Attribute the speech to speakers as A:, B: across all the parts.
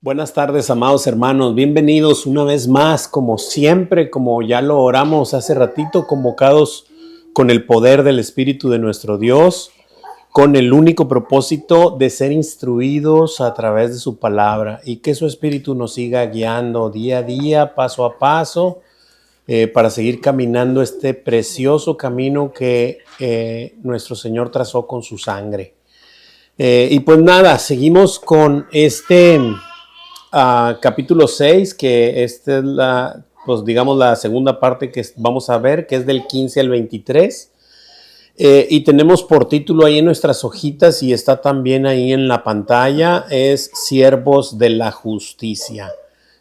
A: Buenas tardes, amados hermanos. Bienvenidos una vez más, como siempre, como ya lo oramos hace ratito, convocados con el poder del Espíritu de nuestro Dios, con el único propósito de ser instruidos a través de su palabra y que su Espíritu nos siga guiando día a día, paso a paso, para seguir caminando este precioso camino que nuestro Señor trazó con su sangre. Y pues nada, seguimos con este capítulo 6, que esta es la segunda parte que vamos a ver, que es del 15 al 23. Y tenemos por título ahí en nuestras hojitas y está también ahí en la pantalla, es Siervos de la Justicia.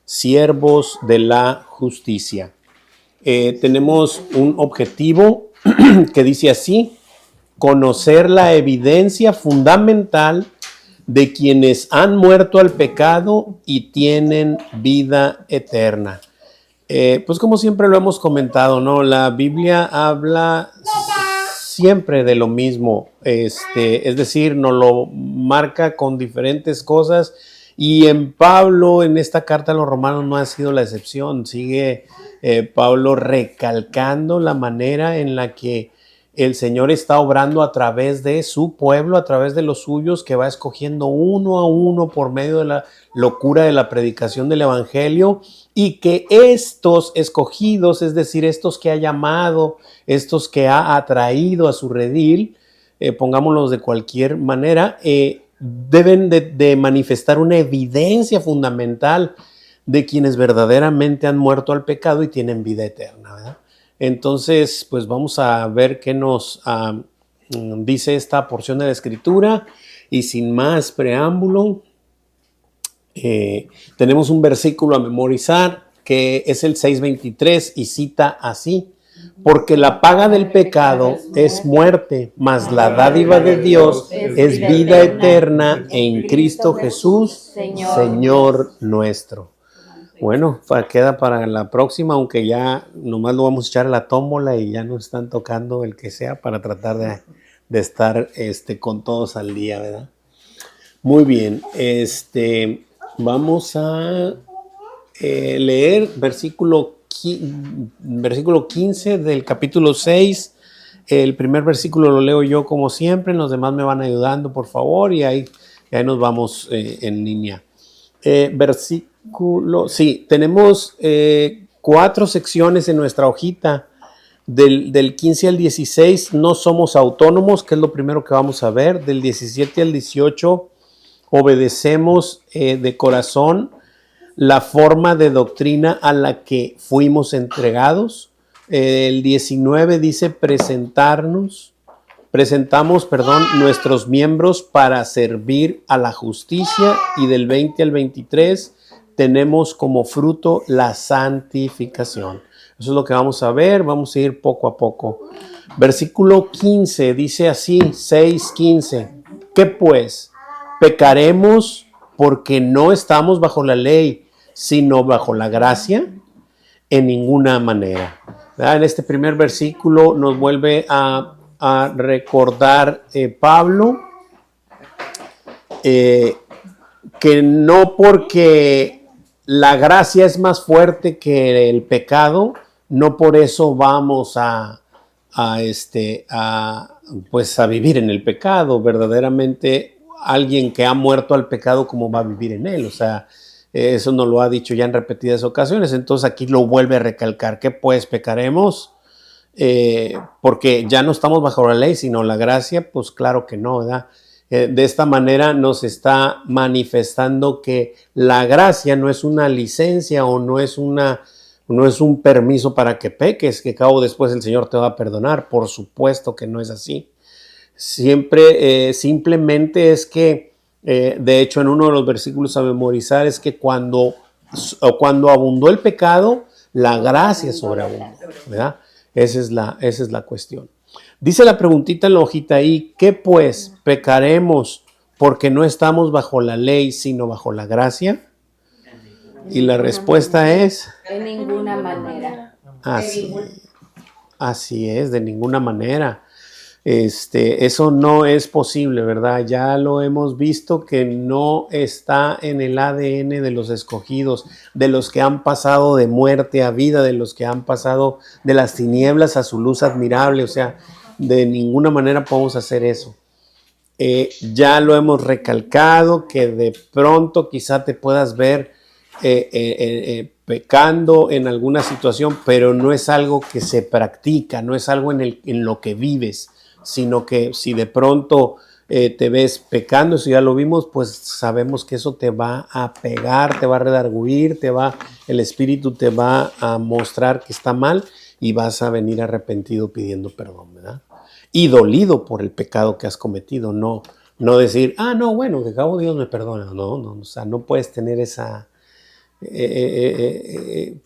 A: Siervos de la Justicia. Tenemos un objetivo que dice así: conocer la evidencia fundamental de quienes han muerto al pecado y tienen vida eterna. Pues como siempre lo hemos comentado, ¿no? La Biblia habla siempre de lo mismo, es decir, nos lo marca con diferentes cosas, y en Pablo, en esta carta a los romanos, no ha sido la excepción. Sigue Pablo recalcando la manera en la que el Señor está obrando a través de su pueblo, a través de los suyos, que va escogiendo uno a uno por medio de la locura de la predicación del Evangelio, y que estos escogidos, es decir, estos que ha llamado, estos que ha atraído a su redil, pongámoslos de cualquier manera, deben de manifestar una evidencia fundamental de quienes verdaderamente han muerto al pecado y tienen vida eterna, ¿verdad? Entonces, pues vamos a ver qué nos dice esta porción de la Escritura, y sin más preámbulo, tenemos un versículo a memorizar que es el 6:23 y cita así: porque la paga del pecado es muerte, mas la dádiva de Dios es vida eterna en Cristo Jesús, Señor nuestro. Bueno, queda para la próxima, aunque ya nomás lo vamos a echar a la tómbola y ya nos están tocando el que sea para tratar de estar con todos al día, ¿verdad? Muy bien, vamos a leer versículo 15 del capítulo 6. El primer versículo lo leo yo como siempre, los demás me van ayudando, por favor, y ahí nos vamos en línea. Tenemos 4 secciones en nuestra hojita. Del 15 al 16, no somos autónomos, que es lo primero que vamos a ver. Del 17 al 18, obedecemos de corazón la forma de doctrina a la que fuimos entregados. El 19 dice presentamos, nuestros miembros para servir a la justicia, y del 20 al 23 tenemos como fruto la santificación. Eso es lo que vamos a ver, vamos a ir poco a poco. Versículo 15 dice así, 6:15: ¿qué pues? ¿Pecaremos porque no estamos bajo la ley, sino bajo la gracia? En ninguna manera. En este primer versículo nos vuelve a recordar Pablo que no porque la gracia es más fuerte que el pecado, no por eso vamos a vivir en el pecado. Verdaderamente, alguien que ha muerto al pecado, ¿cómo va a vivir en él? O sea, eso nos lo ha dicho ya en repetidas ocasiones. Entonces aquí lo vuelve a recalcar. ¿Qué pues? ¿Pecaremos? Porque ya no estamos bajo la ley, sino la gracia. Pues claro que no, ¿verdad? De esta manera nos está manifestando que la gracia no es una licencia o no es un permiso para que peques, que cabo después el Señor te va a perdonar. Por supuesto que no es así. Simplemente es que, de hecho, en uno de los versículos a memorizar es que cuando abundó el pecado, la gracia sobreabundó, ¿verdad? Esa es la cuestión. Dice la preguntita en la hojita ahí: ¿qué pues? ¿Pecaremos porque no estamos bajo la ley, sino bajo la gracia? Y la respuesta es:
B: de ninguna manera.
A: Así es, de ninguna manera. Eso no es posible, ¿verdad? Ya lo hemos visto que no está en el ADN de los escogidos, de los que han pasado de muerte a vida, de los que han pasado de las tinieblas a su luz admirable. O sea, de ninguna manera podemos hacer eso. Ya lo hemos recalcado, que de pronto quizá te puedas ver pecando en alguna situación, pero no es algo que se practica, no es algo en lo que vives, sino que si de pronto te ves pecando, eso ya lo vimos, pues sabemos que eso te va a pegar, te va a redarguir, el Espíritu te va a mostrar que está mal y vas a venir arrepentido pidiendo perdón, ¿verdad? Y dolido por el pecado que has cometido, no decir, no, bueno, que cabo Dios me perdona, no, o sea, no puedes tener esa,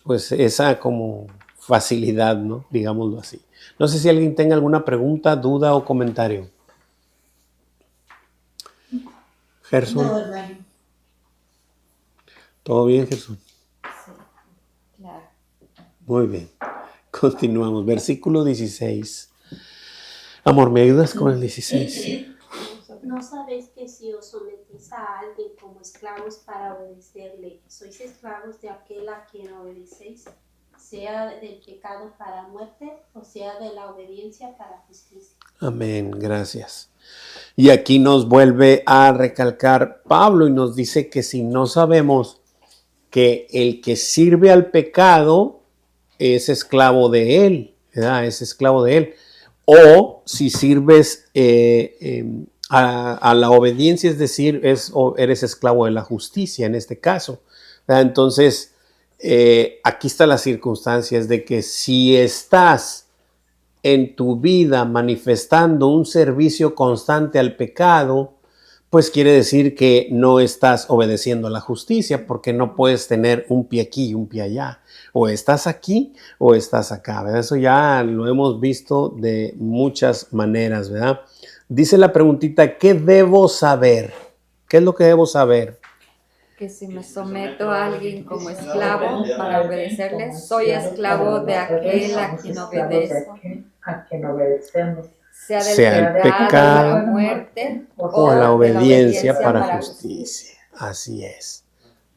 A: pues esa como facilidad, ¿no? Digámoslo así. No sé si alguien tenga alguna pregunta, duda o comentario. Gerson.
B: No, hermano.
A: ¿Todo bien, Gerson?
B: Sí, claro.
A: Muy bien. Continuamos. Versículo 16. Amor, ¿me ayudas con el 16?
C: ¿No sabéis que si os sometéis a alguien como esclavos para obedecerle, sois esclavos de aquel a quien obedecéis, sea del pecado para muerte o sea de la obediencia para justicia?
A: Amén, gracias. Y aquí nos vuelve a recalcar Pablo y nos dice que si no sabemos que el que sirve al pecado es esclavo de él, ¿verdad? Es esclavo de él. O si sirves a la obediencia, es decir, eres esclavo de la justicia en este caso, ¿verdad? Entonces, aquí está la circunstancia, es de que si estás en tu vida manifestando un servicio constante al pecado, pues quiere decir que no estás obedeciendo a la justicia, porque no puedes tener un pie aquí y un pie allá. O estás aquí o estás acá, ¿verdad? Eso ya lo hemos visto de muchas maneras, ¿verdad? Dice la preguntita, ¿qué debo saber? ¿Qué es lo que debo saber?
B: Que si me someto a alguien como esclavo para obedecerle, soy esclavo de aquel a quien obedezco, sea del pecado para muerte
A: o la obediencia para justicia. Así es.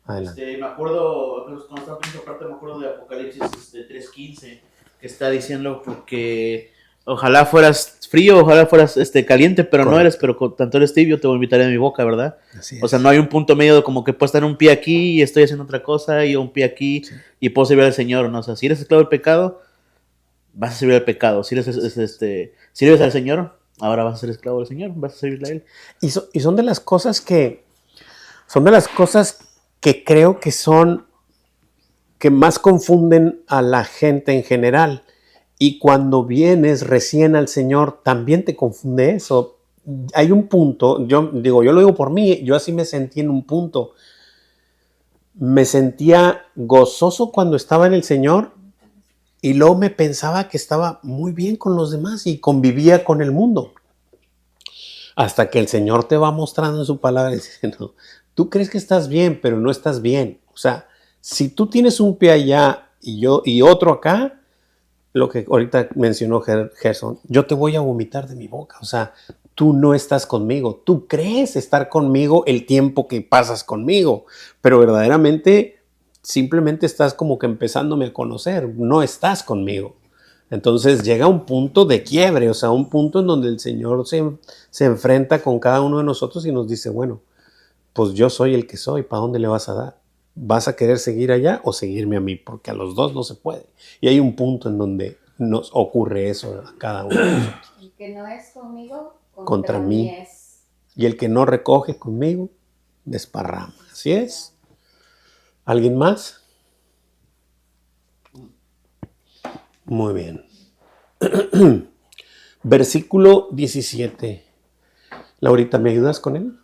D: Me acuerdo, cuando estaba en esa parte, me acuerdo de Apocalipsis 3:15, que está diciendo porque ojalá fueras frío, ojalá fueras caliente, pero correcto, no eres, pero con tanto eres tibio, te vomitaré de mi boca, ¿verdad? Así es. O sea, no hay un punto medio de como que puedo estar un pie aquí y estoy haciendo otra cosa y un pie aquí, sí, y puedo servir al Señor, ¿no? O sea, si eres esclavo del pecado, vas a servir al pecado. Si sirves al Señor, ahora vas a ser esclavo del Señor, vas a servirle a Él.
A: Y son de las cosas que creo que más confunden a la gente en general. Y cuando vienes recién al Señor, también te confunde eso. Hay un punto, yo lo digo por mí, yo así me sentí en un punto. Me sentía gozoso cuando estaba en el Señor y luego me pensaba que estaba muy bien con los demás y convivía con el mundo. Hasta que el Señor te va mostrando en su palabra diciendo, tú crees que estás bien, pero no estás bien. O sea, si tú tienes un pie allá y otro acá, lo que ahorita mencionó Gerson, yo te voy a vomitar de mi boca. O sea, tú no estás conmigo. Tú crees estar conmigo el tiempo que pasas conmigo, pero verdaderamente simplemente estás como que empezándome a conocer. No estás conmigo. Entonces llega un punto de quiebre, o sea, un punto en donde el Señor se enfrenta con cada uno de nosotros y nos dice, bueno, pues yo soy el que soy, ¿para dónde le vas a dar? ¿Vas a querer seguir allá o seguirme a mí? Porque a los dos no se puede. Y hay un punto en donde nos ocurre eso a cada uno de nosotros.
B: El que no es conmigo,
A: contra mí es. Y el que no recoge conmigo, desparrama. Así es. ¿Alguien más? Muy bien. Versículo 17. Laurita, ¿me ayudas con él?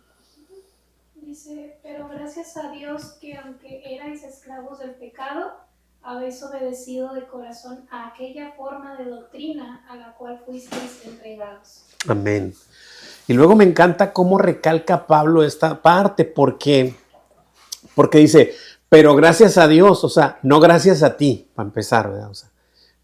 E: Dice, pero gracias a Dios que aunque erais esclavos del pecado, habéis obedecido de corazón a aquella forma de doctrina a la cual fuisteis entregados.
A: Amén. Y luego me encanta cómo recalca Pablo esta parte, porque dice, pero gracias a Dios, o sea, no gracias a ti, para empezar, ¿verdad? O sea,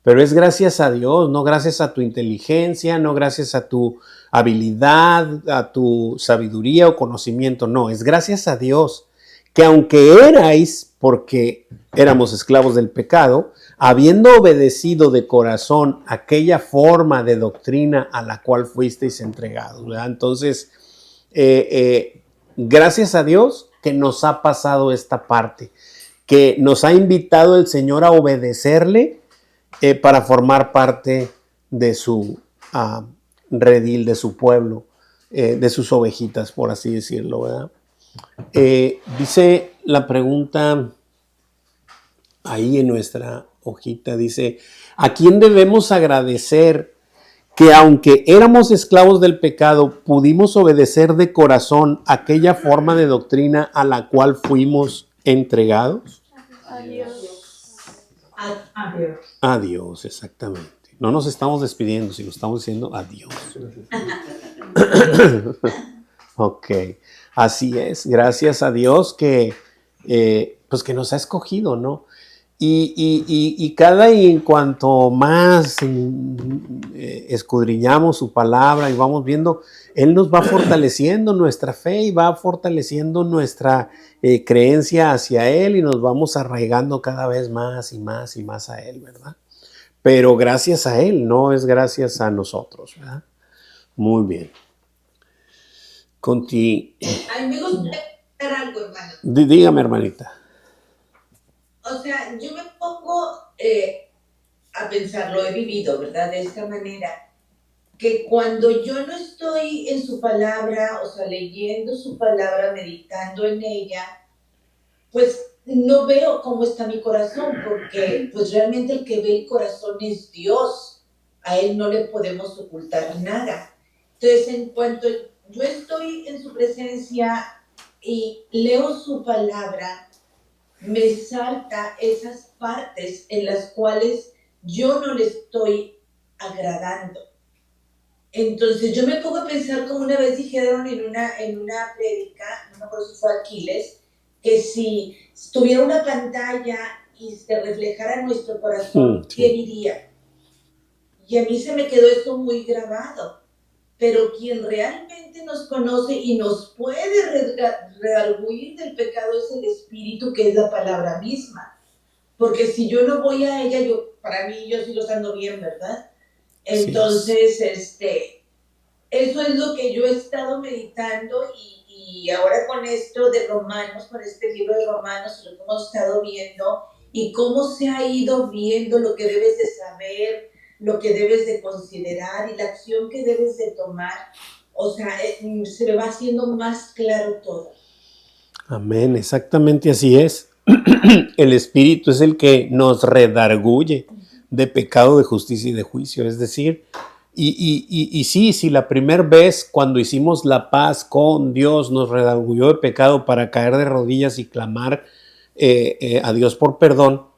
A: Pero es gracias a Dios, no gracias a tu inteligencia, no gracias a tu habilidad, a tu sabiduría o conocimiento, no, es gracias a Dios que aunque erais, porque éramos esclavos del pecado, habiendo obedecido de corazón aquella forma de doctrina a la cual fuisteis entregados, ¿verdad? Entonces, gracias a Dios que nos ha pasado esta parte, que nos ha invitado el Señor a obedecerle para formar parte de su redil, de su pueblo, de sus ovejitas, por así decirlo, ¿verdad? Dice la pregunta ahí en nuestra hojita, dice, ¿a quién debemos agradecer que aunque éramos esclavos del pecado, pudimos obedecer de corazón aquella forma de doctrina a la cual fuimos entregados?
F: Adiós.
A: A Dios, exactamente. No nos estamos despidiendo, sino estamos diciendo adiós. Ok, así es. Gracias a Dios que, pues que nos ha escogido, ¿no? Y cada y en cuanto más escudriñamos su palabra y vamos viendo, Él nos va fortaleciendo nuestra fe y va fortaleciendo nuestra creencia hacia Él y nos vamos arraigando cada vez más y más y más a Él, ¿verdad? Pero gracias a Él, no es gracias a nosotros, ¿verdad? Muy bien.
F: A mí me gustaría comentar algo, hermano.
A: Dígame, hermanita.
F: O sea, yo me pongo a pensar, lo he vivido, ¿verdad? De esta manera, que cuando yo no estoy en su palabra, o sea, leyendo su palabra, meditando en ella, pues no veo cómo está mi corazón, porque pues realmente el que ve el corazón es Dios. A Él no le podemos ocultar nada. Entonces, en cuanto yo estoy en su presencia y leo su palabra, me salta esas partes en las cuales yo no le estoy agradando. Entonces yo me pongo a pensar, como una vez dijeron en una prédica, no me acuerdo si fue Aquiles, que si tuviera una pantalla y se reflejara nuestro corazón,
A: Sí.
F: ¿qué diría? Y a mí se me quedó eso muy grabado. Pero quien realmente nos conoce y nos puede redarguir del pecado es el Espíritu, que es la palabra misma. Porque si yo no voy a ella, para mí yo sigo estando bien, ¿verdad? Entonces, eso es lo que yo he estado meditando y ahora con esto de Romanos, con este libro de Romanos, lo que hemos estado viendo y cómo se ha ido viendo lo que debes de saber, lo que debes de considerar y la acción que debes de tomar, o sea, se me va haciendo más claro todo.
A: Amén, exactamente así es. El Espíritu es el que nos redarguye de pecado, de justicia y de juicio. Es decir, y sí, si la primera vez cuando hicimos la paz con Dios nos redarguyó de pecado para caer de rodillas y clamar a Dios por perdón,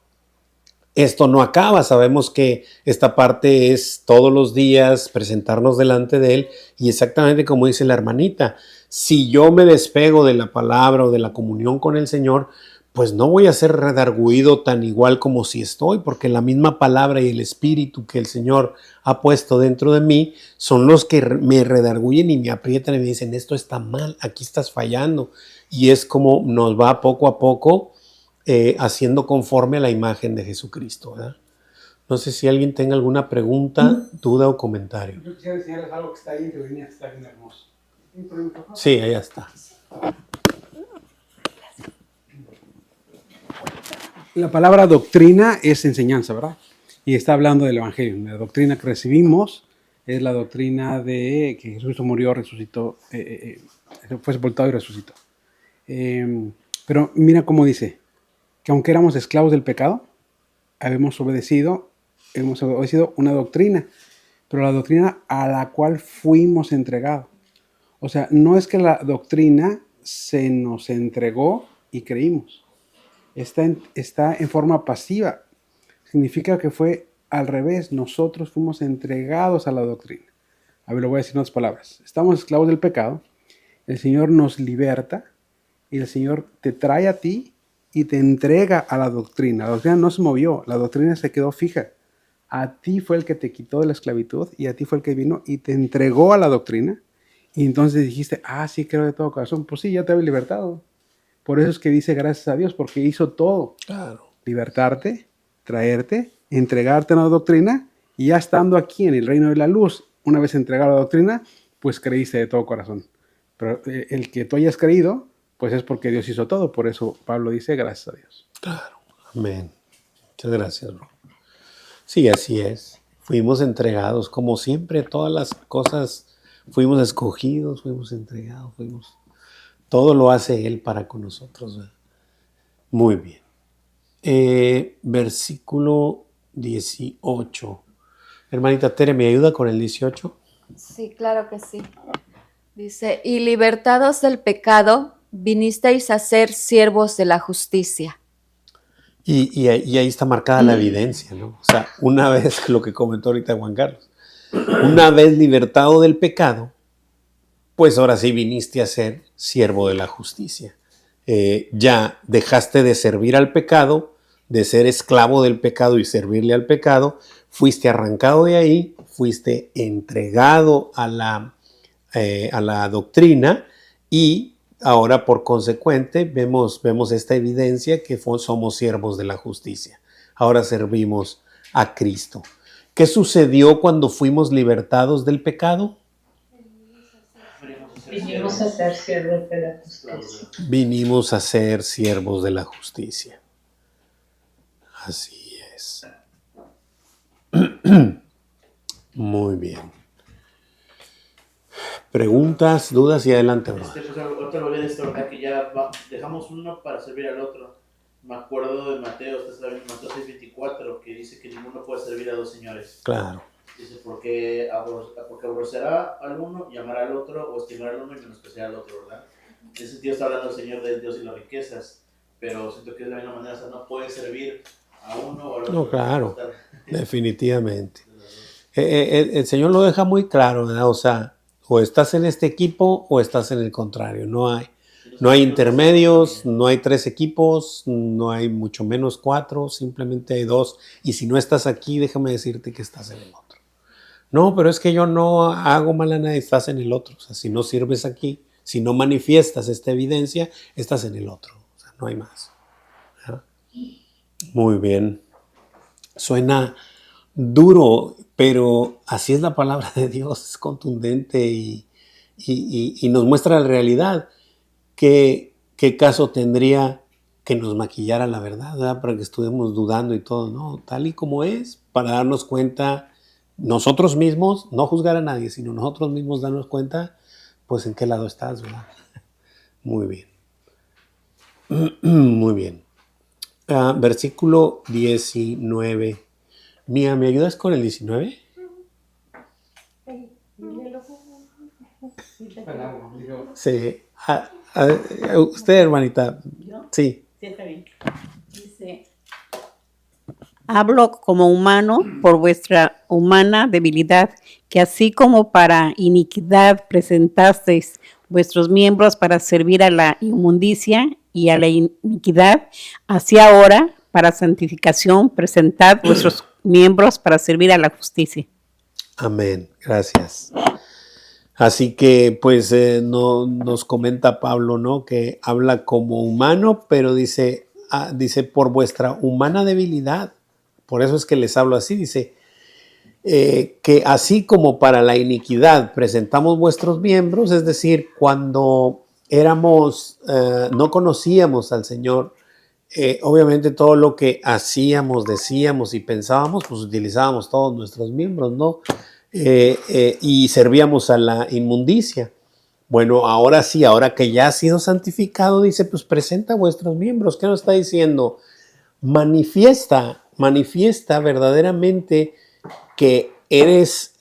A: esto no acaba. Sabemos que esta parte es todos los días presentarnos delante de Él y exactamente como dice la hermanita, si yo me despego de la palabra o de la comunión con el Señor, pues no voy a ser redarguido tan igual como si estoy, porque la misma palabra y el espíritu que el Señor ha puesto dentro de mí son los que me redarguyen y me aprietan y me dicen, esto está mal, aquí estás fallando. Y es como nos va poco a poco haciendo conforme a la imagen de Jesucristo, ¿verdad? No sé si alguien tenga alguna pregunta, duda o comentario.
G: Yo quisiera enseñarles algo que está ahí en teoría, está bien hermoso.
A: Sí, allá está.
G: La palabra doctrina es enseñanza, ¿verdad? Y está hablando del Evangelio. La doctrina que recibimos es la doctrina de que Jesús murió, resucitó, fue sepultado y resucitó. Pero mira cómo dice, que aunque éramos esclavos del pecado, hemos obedecido una doctrina, pero la doctrina a la cual fuimos entregados. O sea, no es que la doctrina se nos entregó y creímos. Está en forma pasiva. Significa que fue al revés. Nosotros fuimos entregados a la doctrina. A ver, lo voy a decir en otras palabras. Estamos esclavos del pecado. El Señor nos liberta y el Señor te trae a ti y te entrega a la doctrina. La doctrina no se movió. La doctrina se quedó fija. a ti fue el que te quitó de la esclavitud y a ti fue el que vino y te entregó a la doctrina. Y entonces dijiste, sí, creo de todo corazón. Pues sí, ya te había libertado. Por eso es que dice gracias a Dios, porque hizo todo.
A: Claro.
G: Libertarte, traerte, entregarte a la doctrina, y ya estando aquí en el reino de la luz, una vez entregado a la doctrina, pues creíste de todo corazón. Pero el que tú hayas creído, pues es porque Dios hizo todo. Por eso Pablo dice gracias a Dios.
A: Claro. Amén. Muchas gracias, bro. Sí, así es. Fuimos entregados, como siempre, todas las cosas, fuimos escogidos, fuimos entregados, todo lo hace Él para con nosotros, ¿verdad? Muy bien. Versículo 18. Hermanita Tere, ¿me ayuda con el 18?
B: Sí, claro que sí. Dice, y libertados del pecado, vinisteis a ser siervos de la justicia.
A: Y ahí está marcada la evidencia, ¿no? O sea, una vez, lo que comentó ahorita Juan Carlos, una vez libertado del pecado, pues ahora sí viniste a ser siervo de la justicia. Ya dejaste de servir al pecado, de ser esclavo del pecado y servirle al pecado, fuiste arrancado de ahí, fuiste entregado a la doctrina y ahora por consecuente vemos esta evidencia que somos siervos de la justicia. Ahora servimos a Cristo. ¿Qué sucedió cuando fuimos libertados del pecado?
F: Vinimos a ser siervos de la justicia.
A: Vinimos a ser siervos de la justicia. Así es. Muy bien. Preguntas, dudas y adelante, bro.
D: Pues, ahorita lo voy a decir, ¿verdad? Que ya dejamos uno para servir al otro. Me acuerdo de Mateo, ustedes saben, Mateo 6:24, que dice que ninguno puede servir a dos señores.
A: Claro.
D: Dice, porque aborrecerá al uno, llamará al otro, o estimará al uno y menospreciará al otro, ¿verdad? En ese sentido está hablando el Señor de Dios y las riquezas, pero siento que es de la misma manera, o sea, no puede servir a uno o al otro.
A: No, claro, definitivamente. El Señor lo deja muy claro, ¿verdad? O sea, o estás en este equipo o estás en el contrario. No hay intermedios, no hay 3 equipos, no hay mucho menos 4, simplemente hay 2. Y si no estás aquí, déjame decirte que estás en el otro. No, pero es que yo no hago mal a nadie, estás en el otro. O sea, si no sirves aquí, si no manifiestas esta evidencia, estás en el otro. O sea, no hay más. ¿Ya? Muy bien. Suena duro, pero así es la palabra de Dios, es contundente y nos muestra la realidad. ¿Qué caso tendría que nos maquillara la verdad, ¿verdad? Para que estuvimos dudando y todo? No, tal y como es, para darnos cuenta nosotros mismos, no juzgar a nadie, sino nosotros mismos darnos cuenta, pues en qué lado estás, ¿verdad? Muy bien. Muy bien. Versículo 19. Mía, ¿me ayudas con el 19? Sí. Usted, hermanita.
H: ¿Yo?
A: Sí.
H: Sí, está bien. Dice, hablo como humano por vuestra humana debilidad, que así como para iniquidad presentasteis vuestros miembros para servir a la inmundicia y a la iniquidad, así ahora para santificación presentad vuestros miembros para servir a la justicia.
A: Amén. Gracias. Así que, pues, nos comenta Pablo, ¿no? Que habla como humano, pero dice por vuestra humana debilidad. Por eso es que les hablo así. Dice que así como para la iniquidad presentamos vuestros miembros, es decir, cuando no conocíamos al Señor, obviamente todo lo que hacíamos, decíamos y pensábamos, pues utilizábamos todos nuestros miembros, ¿no? Y servíamos a la inmundicia. Bueno, ahora sí, ahora que ya ha sido santificado, dice, pues presenta vuestros miembros. ¿Qué nos está diciendo? Manifiesta verdaderamente que eres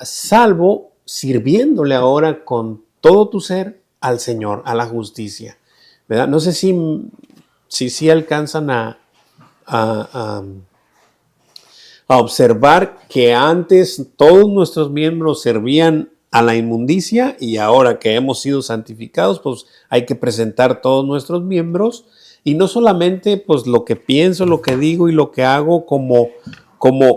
A: salvo sirviéndole ahora con todo tu ser al Señor, a la justicia, ¿verdad? No sé si alcanzan a observar que antes todos nuestros miembros servían a la inmundicia y ahora que hemos sido santificados, pues hay que presentar todos nuestros miembros y no solamente pues lo que pienso, lo que digo y lo que hago como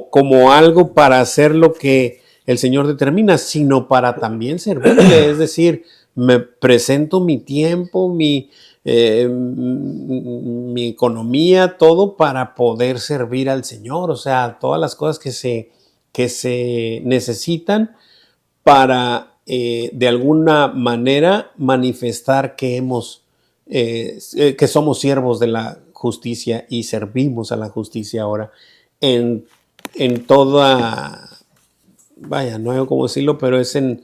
A: como algo para hacer lo que el Señor determina, sino para también servirle. Es decir, me presento mi tiempo, mi economía, todo para poder servir al Señor. O sea, todas las cosas que se necesitan para de alguna manera manifestar que somos siervos de la justicia y servimos a la justicia ahora en toda, vaya, no hay cómo decirlo, pero es en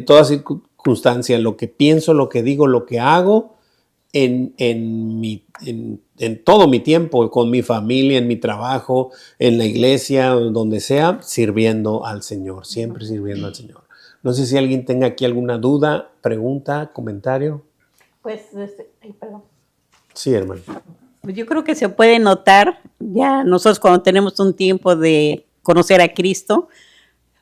A: toda circunstancia, lo que pienso, lo que digo, lo que hago, en todo mi tiempo, con mi familia, en mi trabajo, en la iglesia, donde sea, sirviendo al Señor, siempre sirviendo al Señor. No sé si alguien tenga aquí alguna duda, pregunta, comentario.
H: Pues, perdón.
A: Sí, hermano.
H: Pues yo creo que se puede notar, ya nosotros cuando tenemos un tiempo de conocer a Cristo,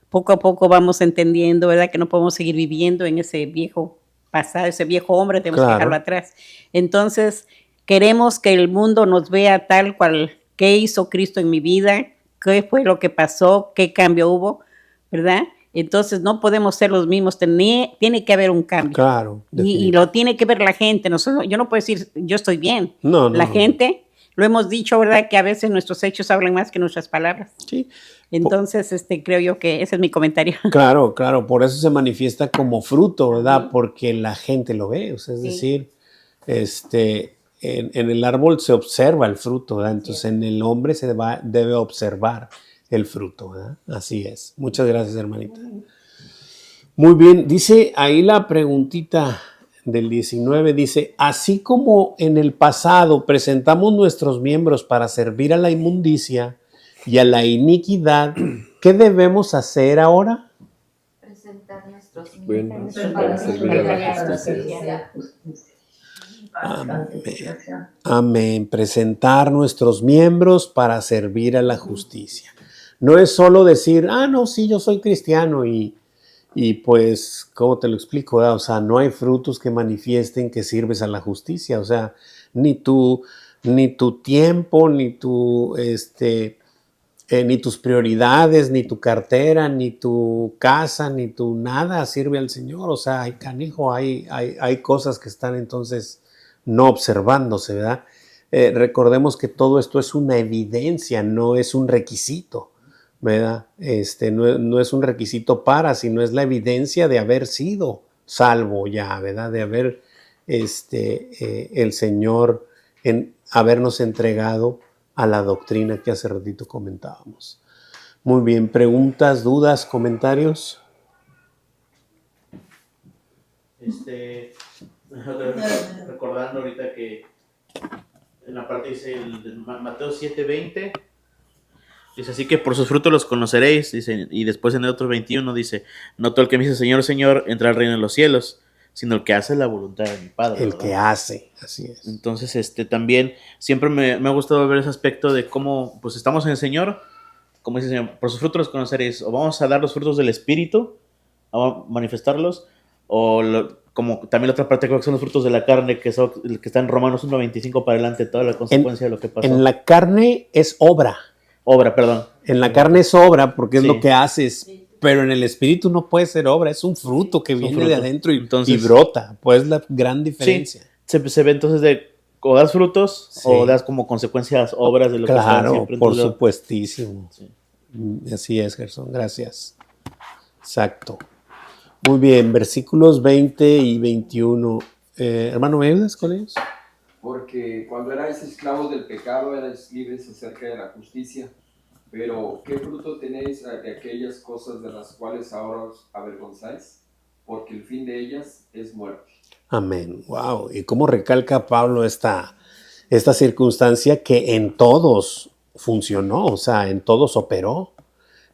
H: poco a poco vamos entendiendo, ¿verdad? Que no podemos seguir viviendo en ese viejo pasado, ese viejo hombre, tenemos que dejarlo atrás. Entonces, queremos que el mundo nos vea tal cual, qué hizo Cristo en mi vida, qué fue lo que pasó, qué cambio hubo, ¿verdad? Entonces, no podemos ser los mismos, tiene que haber un cambio.
A: Claro.
H: Y lo tiene que ver la gente. Yo no puedo decir, yo estoy bien.
A: No,
H: la gente, lo hemos dicho, ¿verdad? Que a veces nuestros hechos hablan más que nuestras palabras.
A: Sí.
H: Entonces, creo yo que ese es mi comentario.
A: Claro, por eso se manifiesta como fruto, ¿verdad? Porque la gente lo ve, o sea, es decir, en el árbol se observa el fruto, ¿verdad? Entonces en el hombre debe observar el fruto, ¿verdad? Así es. Muchas gracias, hermanita. Muy bien, dice ahí la preguntita del 19, dice, así como en el pasado presentamos nuestros miembros para servir a la inmundicia y a la iniquidad, ¿qué debemos hacer ahora?
B: Presentar nuestros miembros para servir a la justicia.
A: Amén. Presentar nuestros miembros para servir a la justicia. No es solo decir, no, sí, yo soy cristiano y pues, ¿cómo te lo explico? O sea, no hay frutos que manifiesten que sirves a la justicia. O sea, ni tu tiempo, ni tus prioridades, ni tu cartera, ni tu casa, ni tu nada sirve al Señor. O sea, hay canijo, hay cosas que están entonces no observándose, ¿verdad? Recordemos que todo esto es una evidencia, no es un requisito, ¿verdad? No es un requisito sino es la evidencia de haber sido salvo ya, ¿verdad? De haber el Señor habernos entregado a la doctrina que hace ratito comentábamos. Muy bien, preguntas, dudas, comentarios.
D: Recordando ahorita que en la parte dice Mateo 7:20, dice, así que por sus frutos los conoceréis, dice, y después en el otro 21 dice, no todo el que me dice Señor, Señor, entra al reino de los cielos, sino el que hace la voluntad de mi Padre.
A: El que hace, así es.
D: Entonces, también siempre me ha gustado ver ese aspecto de cómo, pues estamos en el Señor, como dice el Señor, por sus frutos los conoceréis, o vamos a dar los frutos del Espíritu, a manifestarlos, o como también la otra parte que son los frutos de la carne, que está en Romanos 1:25 para adelante, toda la consecuencia de lo que pasó.
A: En la carne es obra.
D: Perdón.
A: En la carne es obra porque es
D: Sí.
A: lo que haces, pero en el espíritu no puede ser obra, es un fruto que viene de adentro y brota, pues la gran diferencia.
D: Sí, se ve entonces de o das frutos o das como consecuencias obras de lo que están
A: Claro,
D: siempre.
A: por
D: Entonces,
A: supuestísimo.
D: Sí.
A: Así es, Gerson, gracias. Exacto. Muy bien, versículos 20 y 21. Hermano, ¿me ayudas con ellos?
I: Porque cuando erais esclavos del pecado, erais libres acerca de la justicia. Pero, ¿qué fruto tenéis de aquellas cosas de las cuales ahora os avergonzáis? Porque el fin de ellas es muerte.
A: Amén. Wow. Y cómo recalca Pablo esta circunstancia que en todos funcionó, o sea, en todos operó.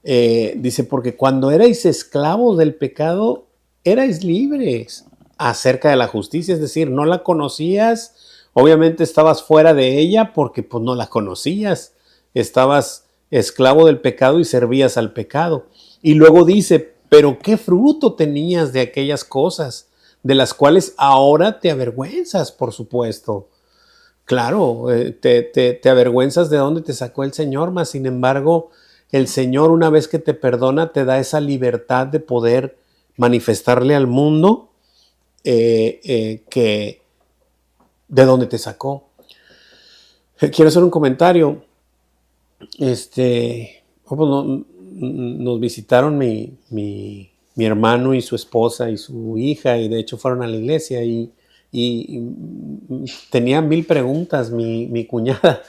A: Dice, porque cuando erais esclavos del pecado, erais libres acerca de la justicia, es decir, no la conocías, obviamente estabas fuera de ella porque pues no la conocías, estabas esclavo del pecado y servías al pecado. Y luego dice, pero ¿qué fruto tenías de aquellas cosas de las cuales ahora te avergüenzas, por supuesto? Claro, te avergüenzas de dónde te sacó el Señor, mas sin embargo, El Señor, una vez que te perdona, te da esa libertad de poder manifestarle al mundo que de dónde te sacó. Quiero hacer un comentario. Nos visitaron mi hermano y su esposa y su hija, y de hecho fueron a la iglesia y tenía 1000 preguntas mi cuñada,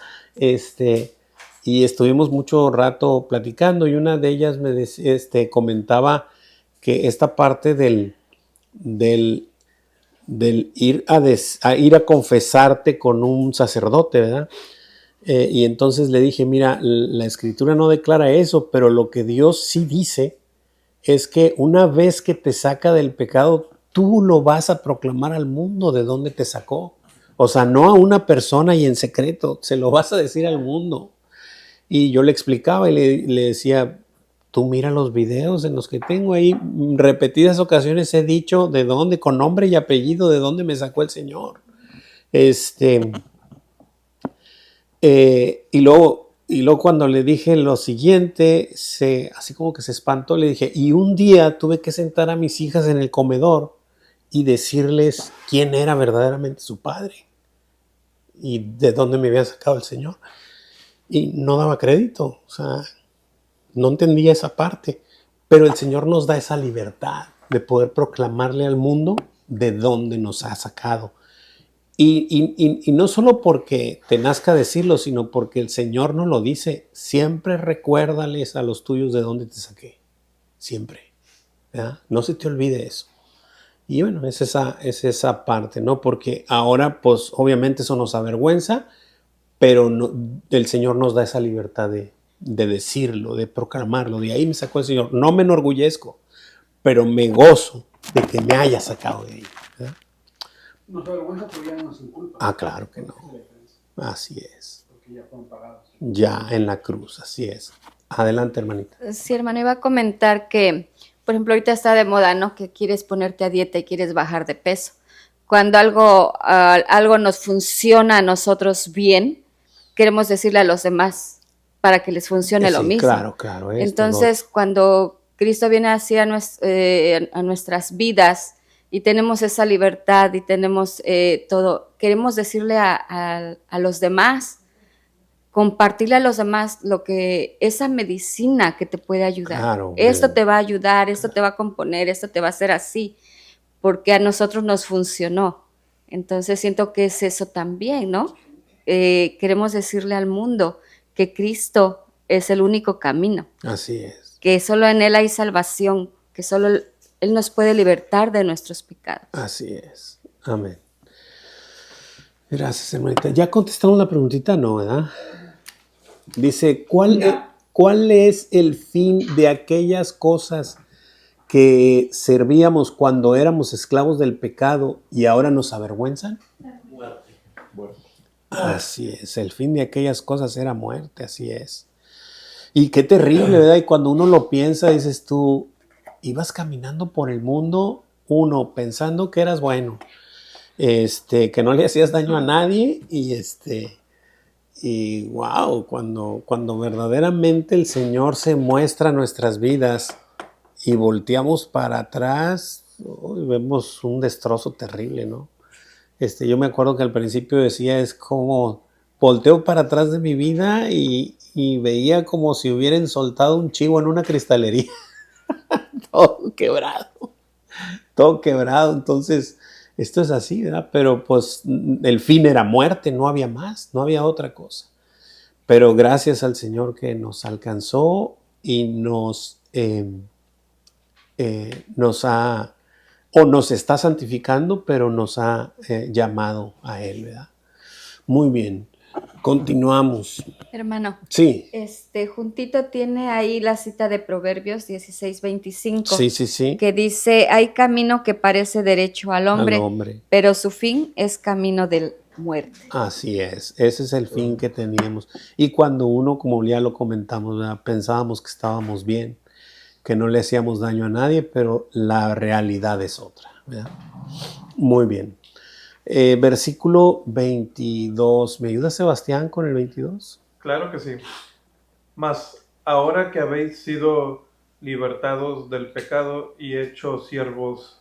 A: y estuvimos mucho rato platicando, y una de ellas me comentaba que esta parte del ir a confesarte con un sacerdote, ¿verdad? Y entonces le dije, mira, la escritura no declara eso, pero lo que Dios sí dice es que una vez que te saca del pecado, tú lo vas a proclamar al mundo de dónde te sacó. O sea, no a una persona y en secreto, se lo vas a decir al mundo. Y yo le explicaba y le decía, tú mira los videos en los que tengo ahí, repetidas ocasiones he dicho de dónde, con nombre y apellido, de dónde me sacó el Señor. Y luego cuando le dije lo siguiente, así como que se espantó, le dije, y un día tuve que sentar a mis hijas en el comedor y decirles quién era verdaderamente su padre y de dónde me había sacado el Señor. Y no daba crédito, o sea, no entendía esa parte, pero el Señor nos da esa libertad de poder proclamarle al mundo de dónde nos ha sacado. Y no solo porque te nazca decirlo, sino porque el Señor nos lo dice. Siempre recuérdales a los tuyos de dónde te saqué. Siempre. ¿Verdad? No se te olvide eso. Y bueno, es esa parte, ¿no? Porque ahora, pues, obviamente eso nos avergüenza, pero el Señor nos da esa libertad de decirlo, de proclamarlo. De ahí me sacó el Señor. No me enorgullezco, pero me gozo de que me haya sacado de ahí. ¿Verdad?
G: Nos avergüenza porque ya nos inculpa.
A: Ah, claro que no. Así es.
G: Porque ya fueron pagados.
A: Ya en la cruz, así es. Adelante, hermanita.
B: Sí, hermano, iba a comentar que, por ejemplo, ahorita está de moda, ¿no? Que quieres ponerte a dieta y quieres bajar de peso. Cuando algo nos funciona a nosotros bien, queremos decirle a los demás para que les funcione lo mismo.
A: Claro.
B: Entonces, cuando Cristo viene así a nuestras vidas y tenemos esa libertad y tenemos todo, queremos decirle a los demás, compartirle a los demás esa medicina que te puede ayudar.
A: Claro,
B: esto te va a ayudar, esto te va a componer, esto te va a hacer así, porque a nosotros nos funcionó. Entonces siento que es eso también, ¿no? Queremos decirle al mundo que Cristo es el único camino.
A: Así es.
B: Que solo en Él hay salvación, que solo Él nos puede libertar de nuestros pecados.
A: Así es. Amén. Gracias, hermanita. ¿Ya contestamos la preguntita? No, ¿verdad? Dice, ¿cuál es el fin de aquellas cosas que servíamos cuando éramos esclavos del pecado y ahora nos avergüenzan?
D: Muerte.
A: Así es, el fin de aquellas cosas era muerte, así es. Y qué terrible, ¿verdad? Y cuando uno lo piensa, dices tú, ibas caminando por el mundo, pensando que eras bueno, que no le hacías daño a nadie, y wow, cuando verdaderamente el Señor se muestra en nuestras vidas y volteamos para atrás, vemos un destrozo terrible, ¿no? Yo me acuerdo que al principio decía, es como volteo para atrás de mi vida y veía como si hubieran soltado un chivo en una cristalería. Todo quebrado. Entonces, esto es así, ¿verdad? Pero pues el fin era muerte, no había más, no había otra cosa. Pero gracias al Señor que nos alcanzó y nos está santificando, pero nos ha llamado a Él, ¿verdad? Muy bien, continuamos.
B: Hermano,
A: Sí.
B: Juntito tiene ahí la cita de Proverbios 16:25.
A: Sí.
B: Que dice, hay camino que parece derecho al hombre, pero su fin es camino de muerte.
A: Así es, ese es el fin que teníamos. Y cuando uno, como ya lo comentamos, ¿verdad? Pensábamos que estábamos bien, que no le hacíamos daño a nadie, pero la realidad es otra, ¿verdad? Muy bien. Versículo 22. ¿Me ayuda Sebastián con el 22?
J: Claro que sí. Mas ahora que habéis sido libertados del pecado y hechos siervos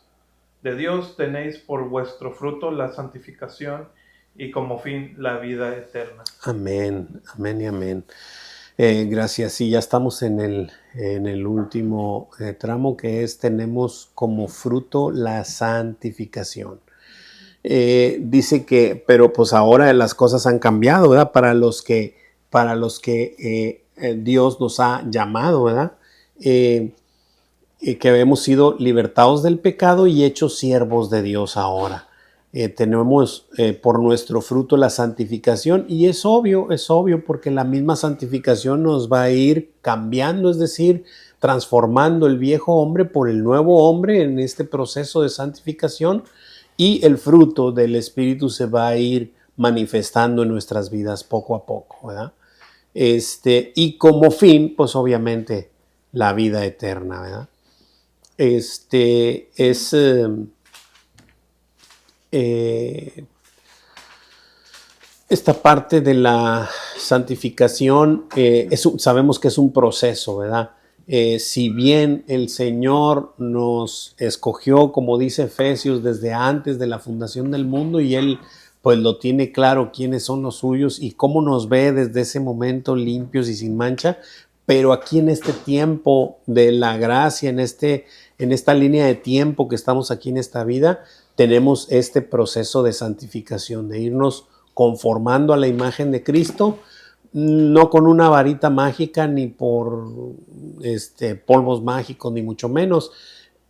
J: de Dios, tenéis por vuestro fruto la santificación y como fin la vida eterna.
A: Amén, amén y amén. Gracias. Sí, ya estamos en el último tramo, que es tenemos como fruto la santificación. Dice que, pero pues ahora las cosas han cambiado, ¿verdad? Para los que Dios nos ha llamado, ¿verdad? Que hemos sido libertados del pecado y hechos siervos de Dios ahora. Tenemos por nuestro fruto la santificación, y es obvio porque la misma santificación nos va a ir cambiando, es decir, transformando el viejo hombre por el nuevo hombre en este proceso de santificación, y el fruto del Espíritu se va a ir manifestando en nuestras vidas poco a poco, ¿verdad? Y como fin, pues obviamente la vida eterna, ¿verdad? Esta parte de la santificación sabemos que es un proceso, ¿verdad? Si bien el Señor nos escogió, como dice Efesios, desde antes de la fundación del mundo, y Él pues lo tiene claro quiénes son los suyos y cómo nos ve desde ese momento limpios y sin mancha, pero aquí en este tiempo de la gracia, en esta línea de tiempo que estamos aquí en esta vida, tenemos este proceso de santificación, de irnos conformando a la imagen de Cristo, no con una varita mágica ni por polvos mágicos, ni mucho menos.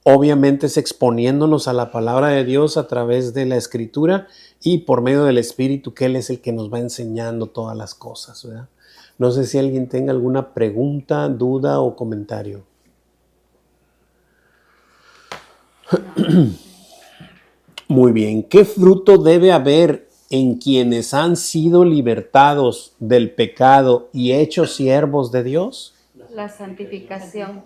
A: Obviamente es exponiéndonos a la palabra de Dios a través de la Escritura y por medio del Espíritu, que Él es el que nos va enseñando todas las cosas, ¿verdad? No sé si alguien tenga alguna pregunta, duda o comentario. Muy bien. ¿Qué fruto debe haber en quienes han sido libertados del pecado y hechos siervos de Dios?
B: La santificación.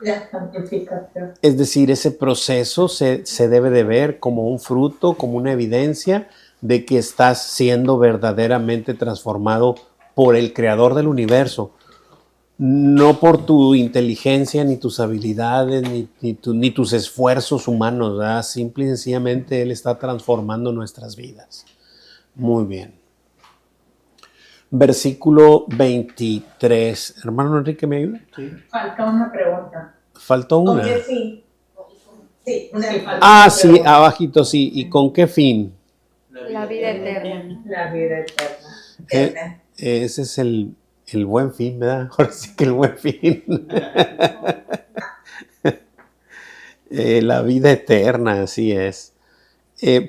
F: La santificación.
A: Es decir, ese proceso se debe de ver como un fruto, como una evidencia de que estás siendo verdaderamente transformado por el Creador del universo. No por tu inteligencia, ni tus habilidades, ni tus esfuerzos humanos, ¿verdad? Simple y sencillamente Él está transformando nuestras vidas. Muy bien. Versículo 23. Hermano Enrique, ¿me ayuda?
F: Sí. Falta una pregunta.
A: Faltó una.
F: ¿Con qué fin? Sí,
A: Sí, abajito, sí. ¿Y con qué fin?
B: La vida eterna.
F: La vida eterna.
A: Ese es el buen fin, ¿verdad? Ahora sí que el buen fin. La vida eterna, así es.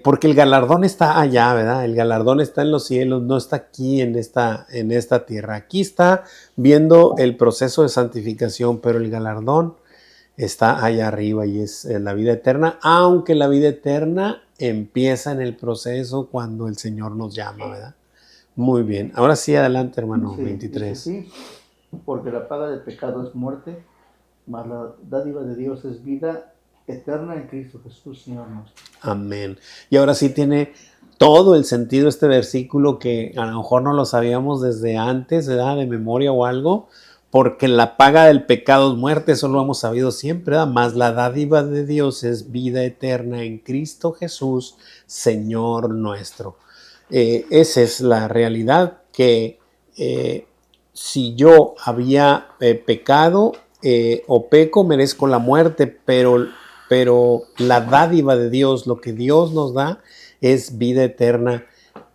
A: Porque el galardón está allá, ¿verdad? El galardón está en los cielos, no está aquí en esta tierra. Aquí está viendo el proceso de santificación, pero el galardón está allá arriba y es la vida eterna, aunque la vida eterna empieza en el proceso cuando el Señor nos llama, ¿verdad? Muy bien. Ahora sí, adelante, hermano,
K: Sí,
A: 23.
K: Sí, porque la paga del pecado es muerte, mas la dádiva de Dios es vida eterna en Cristo Jesús, Señor nuestro.
A: Amén. Y ahora sí tiene todo el sentido este versículo, que a lo mejor no lo sabíamos desde antes, ¿verdad? De memoria o algo, porque la paga del pecado es muerte, eso lo hemos sabido siempre, ¿verdad? Mas la dádiva de Dios es vida eterna en Cristo Jesús, Señor nuestro. Esa es la realidad, que si yo había pecado o peco, merezco la muerte, pero la dádiva de Dios, lo que Dios nos da, es vida eterna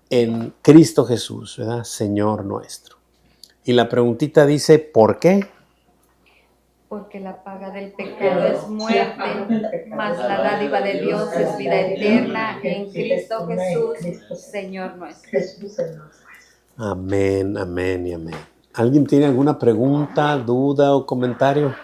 A: en Cristo Jesús, ¿verdad? Señor nuestro. Y la preguntita dice, ¿por qué?
B: Porque la paga del pecado es muerte, mas la dádiva de Dios es vida eterna en Cristo Jesús, Señor nuestro.
A: Amén, amén y amén. ¿Alguien tiene alguna pregunta, duda o comentario?